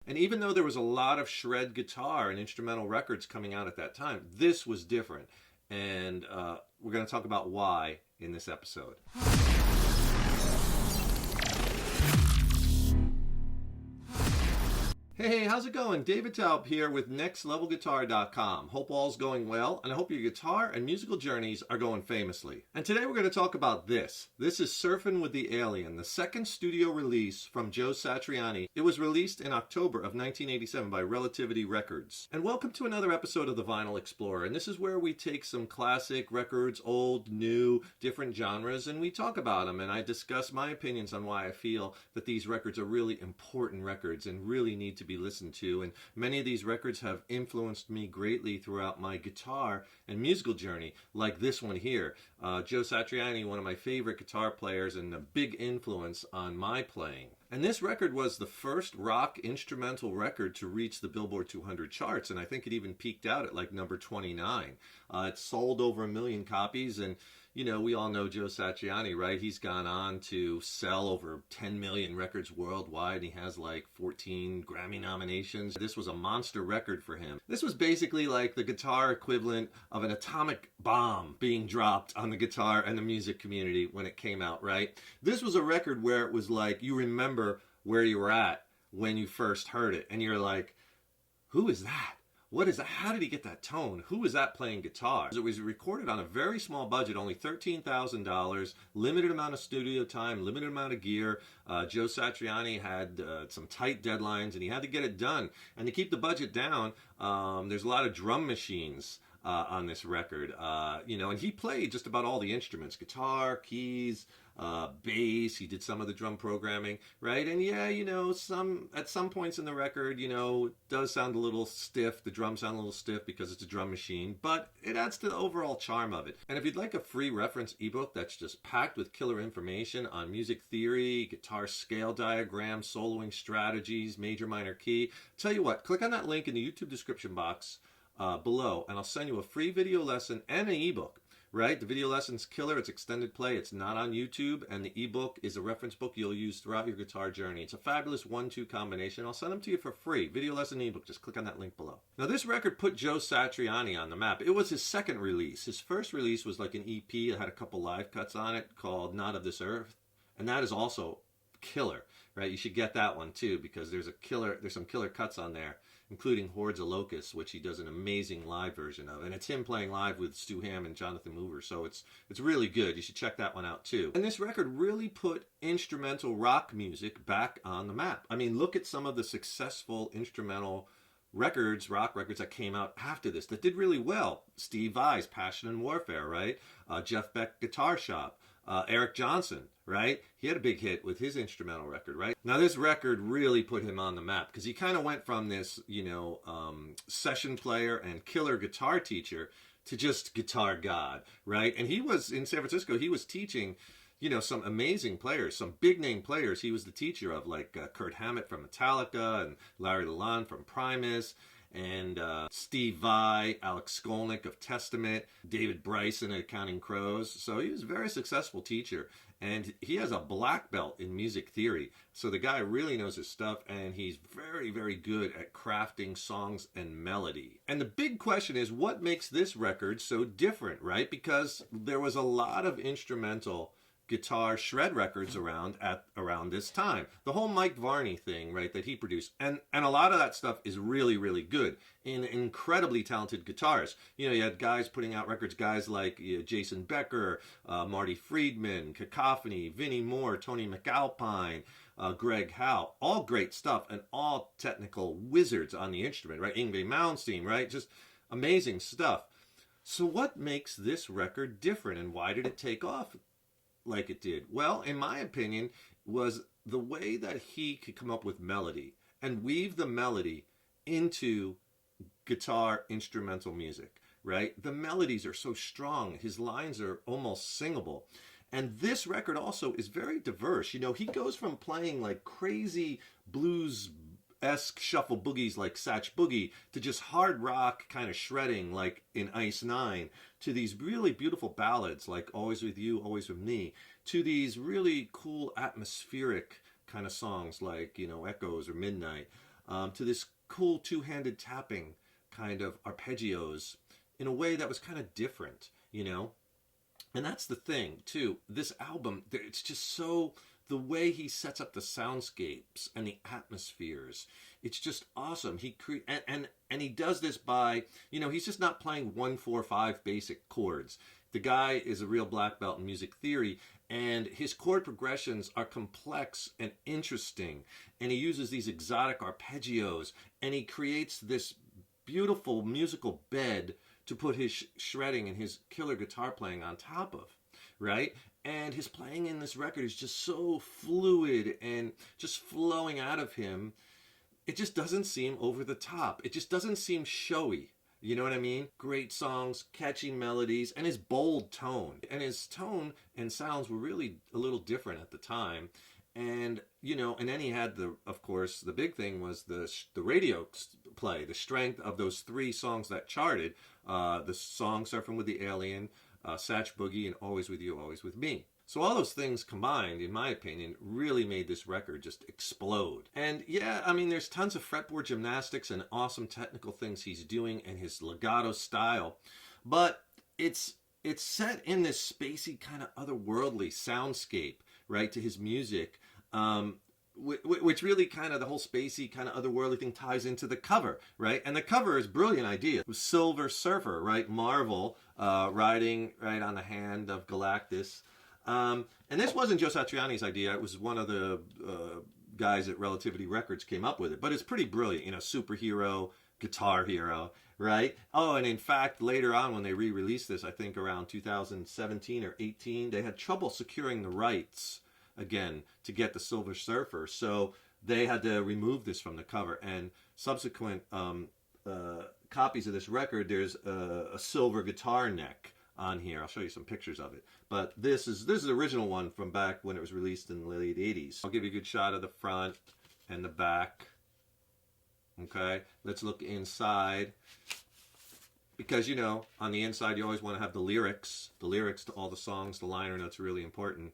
And even though there was a lot of shred guitar and instrumental records coming out at that time, this was different. And we're going to talk about why in this episode. Hey, how's it going? David Taub here with NextLevelGuitar.com. Hope all's going well, and I hope your guitar and musical journeys are going famously. And today we're going to talk about this. This is Surfin' with the Alien, the second studio release from Joe Satriani. It was released in October of 1987 by Relativity Records. And welcome to another episode of The Vinyl Explorer. And this is where we take some classic records, old, new, different genres, and we talk about them. And I discuss my opinions on why I feel that these records are really important records and really need to be listened to, and many of these records have influenced me greatly throughout my guitar and musical journey, like this one here. Joe Satriani, one of my favorite guitar players and a big influence on my playing. And this record was the first rock instrumental record to reach the Billboard 200 charts, and I think it even peaked out at like number 29. It sold over 1 million copies, and you know, we all know Joe Satriani, right? He's gone on to sell over 10 million records worldwide. He has like 14 Grammy nominations. This was a monster record for him. This was basically like the guitar equivalent of an atomic bomb being dropped on the guitar and the music community when it came out, right? This was a record where it was like, you remember where you were at when you first heard it, and you're like, who is that? What is that? How did he get that tone? Who is that playing guitar? It was recorded on a very small budget, only $13,000, limited amount of studio time, limited amount of gear. Joe Satriani had some tight deadlines, and he had to get it done. And to keep the budget down, there's a lot of drum machines on this record, and he played just about all the instruments: guitar, keys, bass. He did some of the drum programming, right? And yeah, at some points in the record, it does sound a little stiff. The drums sound a little stiff because it's a drum machine, but it adds to the overall charm of it. And if you'd like a free reference ebook that's just packed with killer information on music theory, guitar scale diagrams, soloing strategies, major minor key, tell you what, click on that link in the YouTube description box below, and I'll send you a free video lesson and an ebook. Right? The video lesson's killer. It's extended play. It's not on YouTube, and the ebook is a reference book you'll use throughout your guitar journey. It's a fabulous 1-2 combination. I'll send them to you for free. Video lesson ebook. Just click on that link below. Now, this record put Joe Satriani on the map. It was his second release. His first release was like an EP. It had a couple live cuts on it called Not of This Earth, and that is also killer, right? You should get that one too, because there's some killer cuts on there, including Hordes of Locusts, which he does an amazing live version of, and it's him playing live with Stu Hamm and Jonathan Mover, so it's really good. You should check that one out too. And this record really put instrumental rock music back on the map. I mean, look at some of the successful instrumental records, rock records that came out after this that did really well. Steve Vai's Passion and Warfare, right? Jeff Beck Guitar Shop. Eric Johnson, right? He had a big hit with his instrumental record, right? Now, this record really put him on the map because he kind of went from this, session player and killer guitar teacher to just guitar god, right? And he was in San Francisco. He was teaching, some amazing players, some big name players. He was the teacher of like Kurt Hammett from Metallica and Larry Lalonde from Primus, and Steve Vai, Alex Skolnick of Testament, David Bryson at Counting Crows. So he was a very successful teacher, and he has a black belt in music theory. So the guy really knows his stuff, and he's very, very good at crafting songs and melody. And the big question is, what makes this record so different, right? Because there was a lot of instrumental guitar shred records around this time. The whole Mike Varney thing, right, that he produced. And a lot of that stuff is really, really good. And incredibly talented guitarists. You had guys putting out records, guys like Jason Becker, Marty Friedman, Cacophony, Vinnie Moore, Tony McAlpine, Greg Howe. All great stuff and all technical wizards on the instrument, right? Yngwie Malmsteen, right? Just amazing stuff. So what makes this record different, and why did it take off like it did? Well, in my opinion, was the way that he could come up with melody and weave the melody into guitar instrumental music, right? The melodies are so strong. His lines are almost singable. And this record also is very diverse. He goes from playing like crazy blues-esque shuffle boogies like Satch Boogie to just hard rock kind of shredding like in Ice Nine, to these really beautiful ballads like Always With You, Always With Me, to these really cool atmospheric kind of songs like, Echoes or Midnight. to this cool two-handed tapping kind of arpeggios in a way that was kind of different, you know? And that's the thing, too. This album, it's just so, the way he sets up the soundscapes and the atmospheres, it's just awesome. And he does this by, you know, he's just not playing 1, 4, 5 basic chords. The guy is a real black belt in music theory, and his chord progressions are complex and interesting. And he uses these exotic arpeggios, and he creates this beautiful musical bed to put his shredding and his killer guitar playing on top of, right? And his playing in this record is just so fluid and just flowing out of him. It just doesn't seem over the top. It just doesn't seem showy. You know what I mean? Great songs, catchy melodies, and his bold tone. And his tone and sounds were really a little different at the time. And, you know, and then he had of course, the big thing was the radio play, the strength of those 3 songs that charted. The song Surfing with the Alien, Satch Boogie, and Always With You, Always With Me. So all those things combined, in my opinion, really made this record just explode. And yeah, I mean, there's tons of fretboard gymnastics and awesome technical things he's doing and his legato style. But it's set in this spacey kind of otherworldly soundscape, right, to his music, which really kind of the whole spacey kind of otherworldly thing ties into the cover, right? And the cover is a brilliant idea. It was Silver Surfer, right? Marvel riding right on the hand of Galactus. And this wasn't Joe Satriani's idea. It was one of the guys at Relativity Records came up with it. But it's pretty brilliant, you know, superhero, guitar hero, right? Oh, and in fact, later on when they re-released this, I think around 2017 or 18, they had trouble securing the rights again to get the Silver Surfer. So they had to remove this from the cover. And subsequent copies of this record, there's a silver guitar neck on here. I'll show you some pictures of it. But this is the original one from back when it was released in the late 80s. I'll give you a good shot of the front and the back. Okay, let's look inside. Because, you know, on the inside you always want to have the lyrics. The lyrics to all the songs, the liner notes are really important.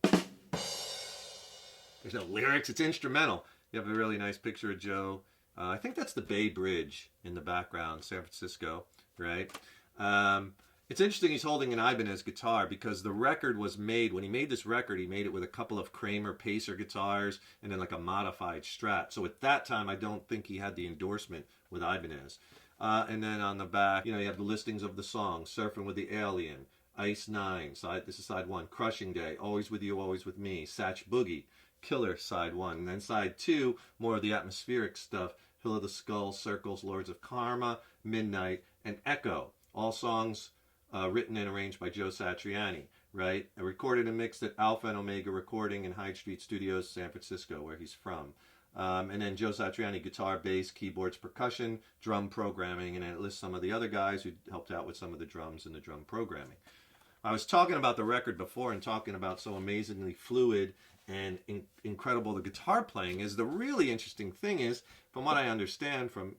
There's no lyrics, it's instrumental. You have a really nice picture of Joe. I think that's the Bay Bridge in the background, San Francisco, right? It's interesting he's holding an Ibanez guitar because the record was made, when he made this record, he made it with a couple of Kramer Pacer guitars and then like a modified Strat. So at that time, I don't think he had the endorsement with Ibanez. And then on the back, you know, you have the listings of the songs, Surfing with the Alien, Ice 9, this is side 1, Crushing Day, Always With You, Always With Me, Satch Boogie, Killer, side 1. And then side 2, more of the atmospheric stuff, Hill of the Skull, Circles, Lords of Karma, Midnight, and Echo. All songs written and arranged by Joe Satriani, right? Recorded and mixed at Alpha and Omega Recording in Hyde Street Studios, San Francisco, where he's from. And then Joe Satriani, guitar, bass, keyboards, percussion, drum programming, and then it lists some of the other guys who helped out with some of the drums and the drum programming. I was talking about the record before and talking about so amazingly fluid and incredible the guitar playing is. The really interesting thing is, from what I understand from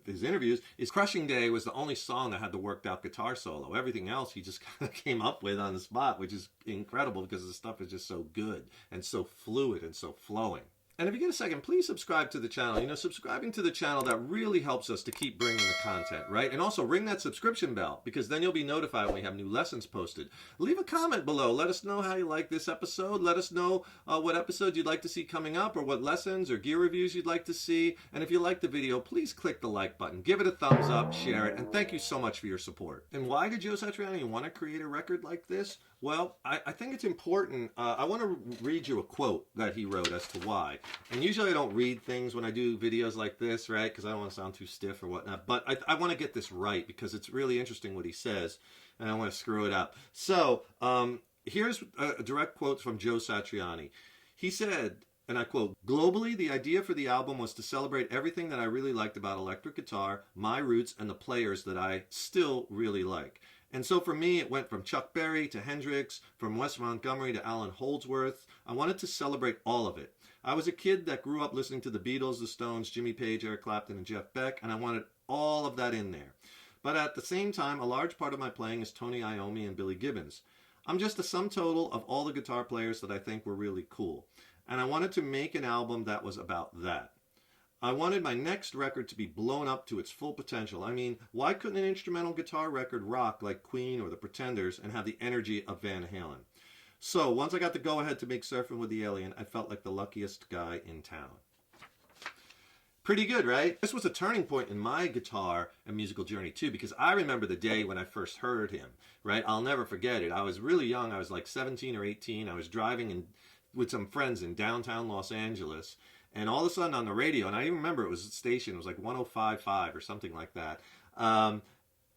his interviews, is Crushing Day was the only song that had the worked out guitar solo. Everything else he just kind of came up with on the spot, which is incredible because the stuff is just so good and so fluid and so flowing. And if you get a second, please subscribe to the channel. You know, subscribing to the channel, that really helps us to keep bringing the content, right? And also ring that subscription bell, because then you'll be notified when we have new lessons posted. Leave a comment below. Let us know how you like this episode. Let us know what episodes you'd like to see coming up, or what lessons or gear reviews you'd like to see. And if you like the video, please click the like button. Give it a thumbs up, share it, and thank you so much for your support. And why did Joe Satriani want to create a record like this? Well, I think it's important. I want to read you a quote that he wrote as to why. And usually I don't read things when I do videos like this, right? Because I don't want to sound too stiff or whatnot. But I want to get this right because it's really interesting what he says. And I want to screw it up. So here's a direct quote from Joe Satriani. He said, and I quote, "Globally, the idea for the album was to celebrate everything that I really liked about electric guitar, my roots, and the players that I still really like. And so for me, it went from Chuck Berry to Hendrix, from Wes Montgomery to Alan Holdsworth. I wanted to celebrate all of it. I was a kid that grew up listening to the Beatles, the Stones, Jimmy Page, Eric Clapton, and Jeff Beck, and I wanted all of that in there. But at the same time, a large part of my playing is Tony Iommi and Billy Gibbons. I'm just a sum total of all the guitar players that I think were really cool. And I wanted to make an album that was about that. I wanted my next record to be blown up to its full potential. I mean, why couldn't an instrumental guitar record rock like Queen or The Pretenders and have the energy of Van Halen? So once I got the go-ahead to make Surfing with the Alien, I felt like the luckiest guy in town. Pretty good, right? This was a turning point in my guitar and musical journey too, because I remember the day when I first heard him, right? I'll never forget it. I was really young. I was like 17 or 18. I was driving with some friends in downtown Los Angeles, and all of a sudden on the radio, and I even remember it was a station, it was like 105.5 or something like that,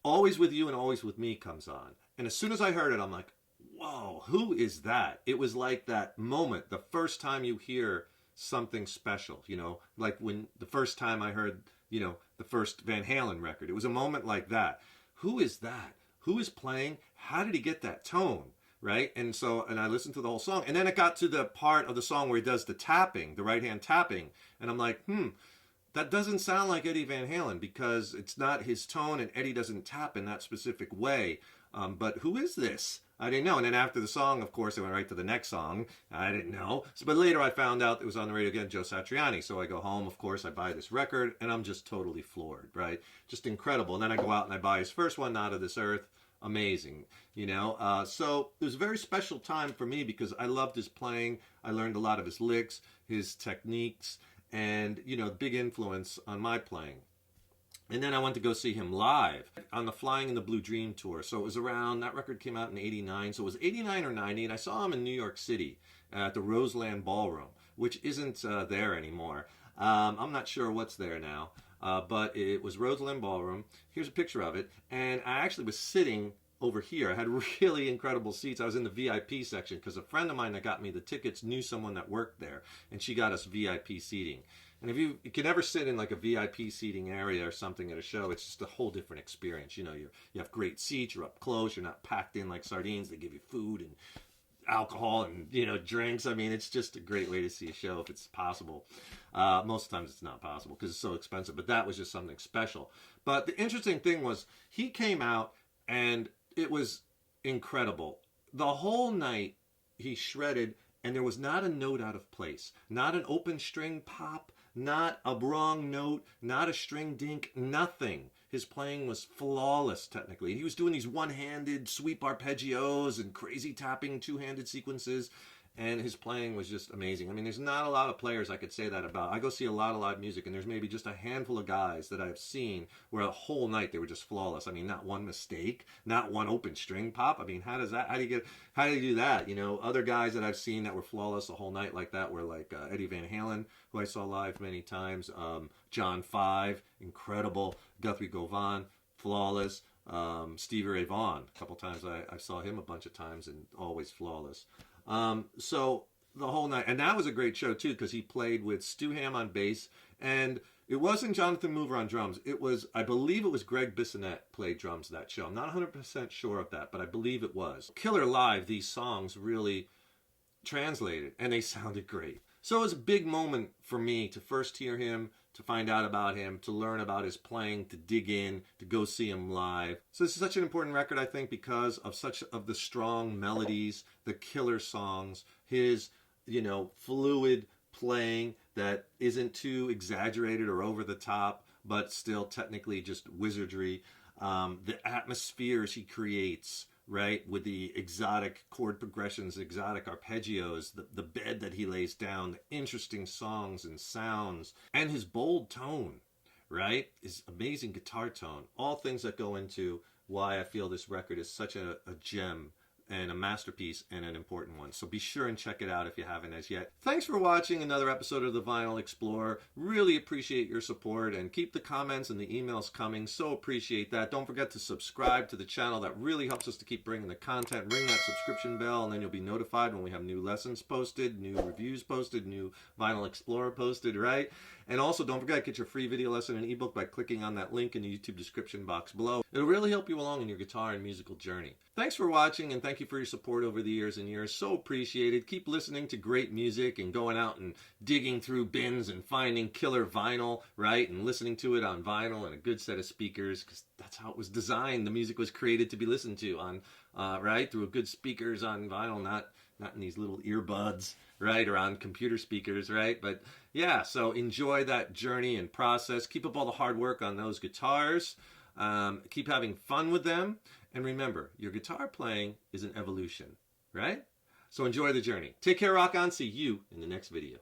Always With You and Always With Me comes on. And as soon as I heard it, I'm like, whoa, who is that? It was like that moment, the first time you hear something special, you know, like when the first time I heard, you know, the first Van Halen record. It was a moment like that. Who is that? Who is playing? How did he get that tone? Right? And I listened to the whole song, and then it got to the part of the song where he does the tapping, the right hand tapping, and I'm like, that doesn't sound like Eddie Van Halen, because it's not his tone, and Eddie doesn't tap in that specific way. But who is this? I didn't know. And then after the song, of course, I went right to the next song. I didn't know. But later I found out it was on the radio again, Joe Satriani. So I go home, of course, I buy this record, and I'm just totally floored, right? Just incredible. And then I go out and I buy his first one, Not of This Earth. Amazing, you know. So it was a very special time for me because I loved his playing. I learned a lot of his licks, his techniques, and, you know, big influence on my playing. And then I went to go see him live on the Flying in the Blue Dream tour. So it was around, that record came out in 89. So it was 89 or 90. And I saw him in New York City at the Roseland Ballroom, which isn't there anymore. I'm not sure what's there now. But it was Roseland Ballroom. Here's a picture of it. And I actually was sitting over here. I had really incredible seats. I was in the VIP section because a friend of mine that got me the tickets knew someone that worked there. And she got us VIP seating. And if you can ever sit in like a VIP seating area or something at a show, it's just a whole different experience. You know, you have great seats, you're up close, you're not packed in like sardines. They give you food and alcohol and, you know, drinks. I mean, it's just a great way to see a show if it's possible. Most times it's not possible because it's so expensive, but that was just something special. But the interesting thing was he came out and it was incredible. The whole night he shredded, and there was not a note out of place, not an open string pop, not a wrong note, not a string dink, nothing. His playing was flawless technically. He was doing these one-handed sweep arpeggios and crazy tapping two-handed sequences, and his playing was just amazing. I mean, there's not a lot of players I could say that about. I go see a lot of live music, and there's maybe just a handful of guys that I've seen where a whole night they were just flawless. I mean, not one mistake, not one open string pop. I mean, how do you do that? You know, other guys that I've seen that were flawless the whole night like that were like Eddie Van Halen, who I saw live many times, John Five, incredible, Guthrie Govan, flawless, Stevie Ray Vaughan, a couple times I saw him a bunch of times and always flawless. So the whole night, and that was a great show too, because he played with Stu Hamm on bass, and it wasn't Jonathan Mover on drums. It was, I believe it was Greg Bissonette played drums that show. I'm not 100% sure of that, but I believe it was. Killer live, these songs really translated, and they sounded great. So it was a big moment for me to first hear him, to find out about him, to learn about his playing, to dig in, to go see him live. So this is such an important record, I think, because of the strong melodies, the killer songs, his, you know, fluid playing that isn't too exaggerated or over the top, but still technically just wizardry. The atmospheres he creates, right, with the exotic chord progressions, exotic arpeggios, the bed that he lays down, the interesting songs and sounds, and his bold tone, right, his amazing guitar tone, all things that go into why I feel this record is such a gem and a masterpiece and an important one. So be sure and check it out if you haven't as yet. Thanks for watching another episode of The Vinyl Explorer. Really appreciate your support, and keep the comments and the emails coming. So appreciate that. Don't forget to subscribe to the channel. That really helps us to keep bringing the content. Ring that subscription bell, and then you'll be notified when we have new lessons posted, new reviews posted, new Vinyl Explorer posted, right? And also, don't forget, get your free video lesson and ebook by clicking on that link in the YouTube description box below. It'll really help you along in your guitar and musical journey. Thanks for watching, and thank you for your support over the years and years. So appreciated. Keep listening to great music and going out and digging through bins and finding killer vinyl, right? And listening to it on vinyl and a good set of speakers, because that's how it was designed. The music was created to be listened to on, right? Through good speakers on vinyl, not in these little earbuds, right? Or on computer speakers, right? But Yeah, so enjoy that journey and process. Keep up all the hard work on those guitars. Keep having fun with them. And remember, your guitar playing is an evolution, right? So enjoy the journey. Take care, rock on. See you in the next video.